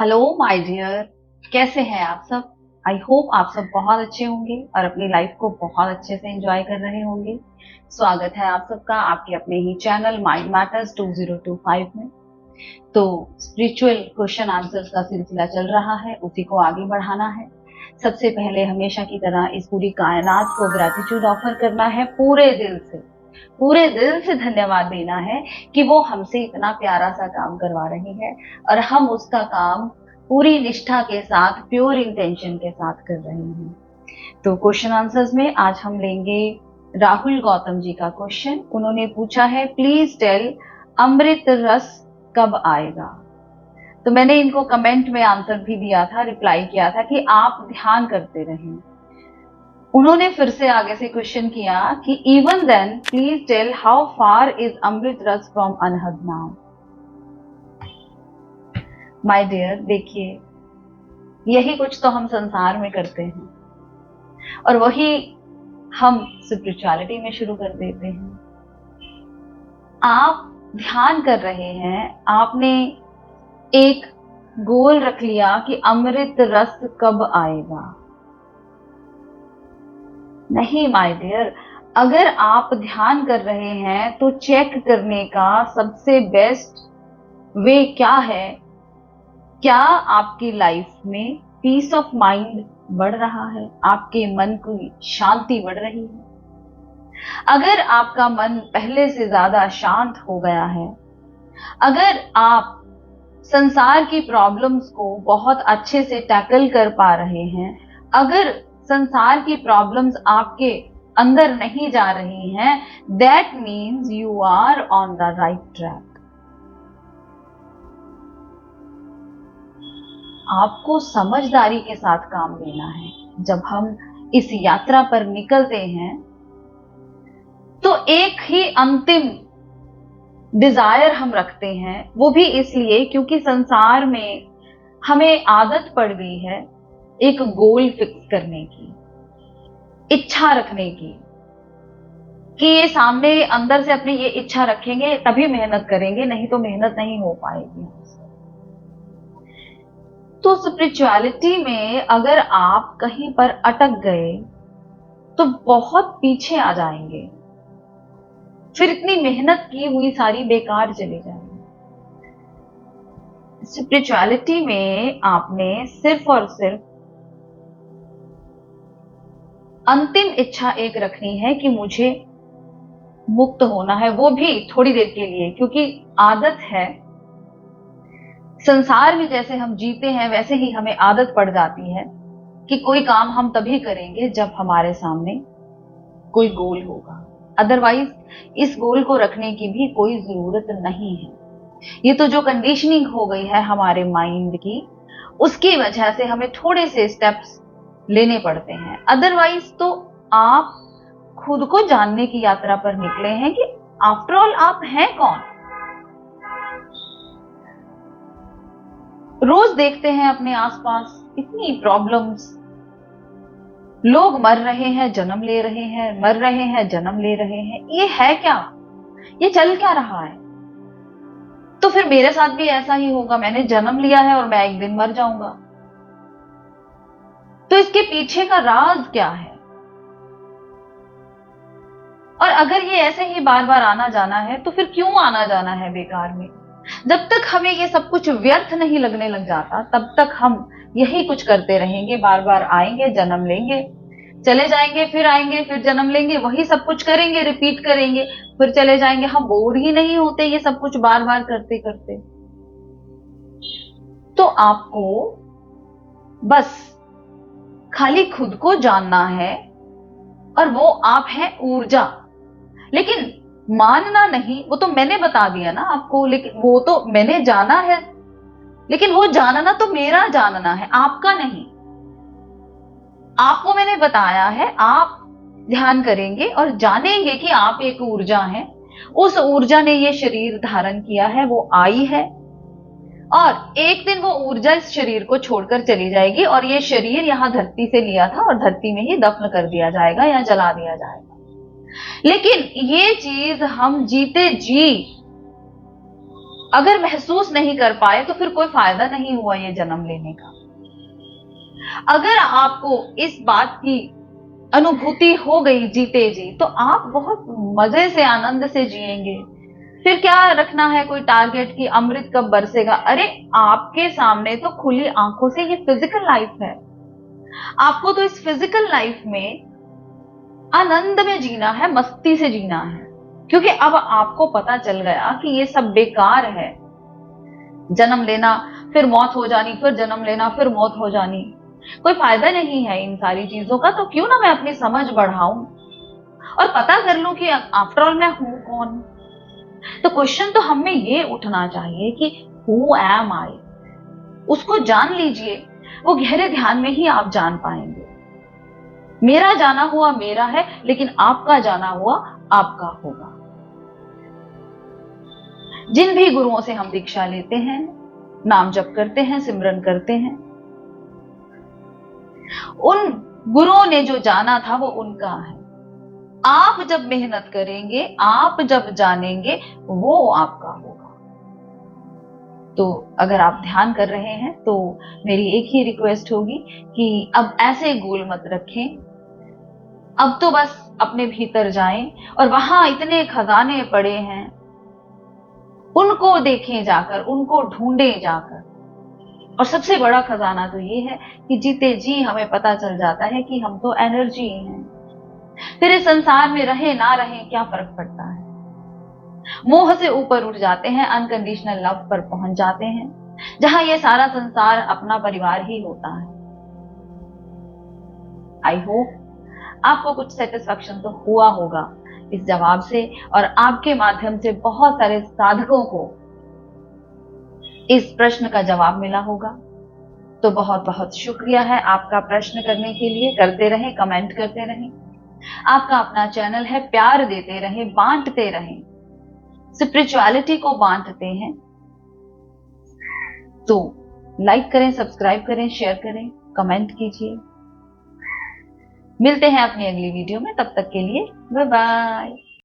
Hello my dear. कैसे हैं आप सब? आई होप आप सब बहुत अच्छे होंगे और अपनी लाइफ को बहुत अच्छे से एंजॉय कर रहे होंगे। स्वागत है आप सबका आपके अपने ही चैनल माइंड मैटर्स 2025 में। तो स्पिरिचुअल क्वेश्चन आंसर्स का सिलसिला चल रहा है, उसी को आगे बढ़ाना है। सबसे पहले हमेशा की तरह इस पूरी कायनात को ग्रैटिट्यूड ऑफर करना है, पूरे दिल से धन्यवाद देना है कि वो हमसे इतना प्यारा सा काम करवा रही है और हम उसका काम पूरी निष्ठा के साथ, प्योर इंटेंशन के साथ कर रहे हैं। तो क्वेश्चन आंसर्स में आज हम लेंगे राहुल गौतम जी का क्वेश्चन। उन्होंने पूछा है, प्लीज टेल अमृत रस कब आएगा। तो मैंने इनको कमेंट में आंसर भी दिया था, रिप्लाई किया था कि आप ध्यान करते रहें। उन्होंने फिर से आगे से क्वेश्चन किया कि even then please tell how far is अमृत रस फ्रॉम अनहद नाउ। माय डियर, देखिए यही कुछ तो हम संसार में करते हैं और वही हम स्पिरिचुअलिटी में शुरू कर देते हैं। आप ध्यान कर रहे हैं, आपने एक गोल रख लिया कि अमृत रस कब आएगा। नहीं माय डियर, अगर आप ध्यान कर रहे हैं तो चेक करने का सबसे बेस्ट वे क्या है, क्या आपकी लाइफ में पीस ऑफ माइंड बढ़ रहा है, आपके मन की शांति बढ़ रही है। अगर आपका मन पहले से ज्यादा शांत हो गया है, अगर आप संसार की प्रॉब्लम्स को बहुत अच्छे से टैकल कर पा रहे हैं, अगर संसार की प्रॉब्लम्स आपके अंदर नहीं जा रही हैं, that means you are on the right track. आपको समझदारी के साथ काम लेना है। जब हम इस यात्रा पर निकलते हैं तो एक ही अंतिम डिजायर हम रखते हैं, वो भी इसलिए क्योंकि संसार में हमें आदत पड़ गई है एक गोल फिक्स करने की, इच्छा रखने की, कि ये सामने अंदर से अपनी ये इच्छा रखेंगे तभी मेहनत करेंगे, नहीं तो मेहनत नहीं हो पाएगी। तो स्पिरिचुअलिटी में अगर आप कहीं पर अटक गए तो बहुत पीछे आ जाएंगे, फिर इतनी मेहनत की हुई सारी बेकार चली जाएगी। स्पिरिचुअलिटी में आपने सिर्फ और सिर्फ अंतिम इच्छा एक रखनी है कि मुझे मुक्त होना है, वो भी थोड़ी देर के लिए, क्योंकि आदत है संसार में जैसे हम जीते हैं वैसे ही हमें आदत पड़ जाती है कि कोई काम हम तभी करेंगे जब हमारे सामने कोई गोल होगा, अदरवाइज इस गोल को रखने की भी कोई जरूरत नहीं है। ये तो जो कंडीशनिंग हो गई है हमारे माइंड की, उसकी वजह से हमें थोड़े से स्टेप्स लेने पड़ते हैं। अदरवाइज तो आप खुद को जानने की यात्रा पर निकले हैं कि आफ्टर ऑल आप हैं कौन। रोज देखते हैं अपने आसपास इतनी प्रॉब्लम्स, लोग मर रहे हैं, जन्म ले रहे हैं, मर रहे हैं, जन्म ले रहे हैं। ये है क्या? ये चल क्या रहा है? तो फिर मेरे साथ भी ऐसा ही होगा, मैंने जन्म लिया है और मैं एक दिन मर जाऊंगा। तो इसके पीछे का राज क्या है? और अगर ये ऐसे ही बार बार आना जाना है तो फिर क्यों आना जाना है बेकार में? जब तक हमें ये सब कुछ व्यर्थ नहीं लगने लग जाता तब तक हम यही कुछ करते रहेंगे, बार बार आएंगे, जन्म लेंगे, चले जाएंगे, फिर आएंगे, फिर जन्म लेंगे, वही सब कुछ करेंगे, रिपीट करेंगे, फिर चले जाएंगे। हम बोर ही नहीं होते ये सब कुछ बार बार करते करते? तो आपको बस खाली खुद को जानना है और वो आप हैं ऊर्जा। लेकिन मानना नहीं, वो तो मैंने बता दिया ना आपको, लेकिन वो तो मैंने जाना है, लेकिन वो जानना तो मेरा जानना है, आपका नहीं। आपको मैंने बताया है, आप ध्यान करेंगे और जानेंगे कि आप एक ऊर्जा हैं। उस ऊर्जा ने ये शरीर धारण किया है, वो आई है और एक दिन वो ऊर्जा इस शरीर को छोड़कर चली जाएगी और ये शरीर यहां धरती से लिया था और धरती में ही दफन कर दिया जाएगा या जला दिया जाएगा। लेकिन ये चीज हम जीते जी अगर महसूस नहीं कर पाए तो फिर कोई फायदा नहीं हुआ ये जन्म लेने का। अगर आपको इस बात की अनुभूति हो गई जीते जी, तो आप बहुत मजे से आनंद से जिएंगे। फिर क्या रखना है कोई टारगेट कि अमृत कब बरसेगा। अरे आपके सामने तो खुली आंखों से ये फिजिकल लाइफ है। आपको तो इस फिजिकल लाइफ में आनंद में जीना है, मस्ती से जीना है, क्योंकि अब आपको पता चल गया कि ये सब बेकार है। जन्म लेना, फिर मौत हो जानी, फिर जन्म लेना, फिर मौत हो जानी, कोई फायदा नहीं है इन सारी चीजों का। तो क्यों ना मैं अपनी समझ बढ़ाऊं और पता कर लूं कि आफ्टर ऑल मैं हूं कौन। तो क्वेश्चन तो हमें ये उठना चाहिए कि हु एम आई, उसको जान लीजिए। वो गहरे ध्यान में ही आप जान पाएंगे। मेरा जाना हुआ मेरा है, लेकिन आपका जाना हुआ आपका होगा। जिन भी गुरुओं से हम दीक्षा लेते हैं, नाम जप करते हैं, सिमरन करते हैं, उन गुरुओं ने जो जाना था वो उनका है। आप जब मेहनत करेंगे, आप जब जानेंगे, वो आपका होगा। तो अगर आप ध्यान कर रहे हैं तो मेरी एक ही रिक्वेस्ट होगी कि अब ऐसे गोल मत रखें। अब तो बस अपने भीतर जाएं और वहां इतने खजाने पड़े हैं, उनको देखें जाकर, उनको ढूंढें जाकर। और सबसे बड़ा खजाना तो ये है कि जीते जी हमें पता चल जाता है कि हम तो एनर्जी हैं। फिर इस संसार में रहे ना रहे क्या फर्क पड़ता है। मोह से ऊपर उठ जाते हैं, अनकंडीशनल लव पर पहुंच जाते हैं, जहां ये सारा संसार अपना परिवार ही होता है। आई होप आपको कुछ सेटिस्फैक्शन तो हुआ होगा इस जवाब से, और आपके माध्यम से बहुत सारे साधकों को इस प्रश्न का जवाब मिला होगा। तो बहुत बहुत शुक्रिया है आपका प्रश्न करने के लिए। करते रहें, कमेंट करते रहें। आपका अपना चैनल है, प्यार देते रहें, बांटते रहें, स्पिरिचुअलिटी को बांटते हैं। तो लाइक करें, सब्सक्राइब करें, शेयर करें, कमेंट कीजिए। मिलते हैं अपनी अगली वीडियो में, तब तक के लिए बाय बाय।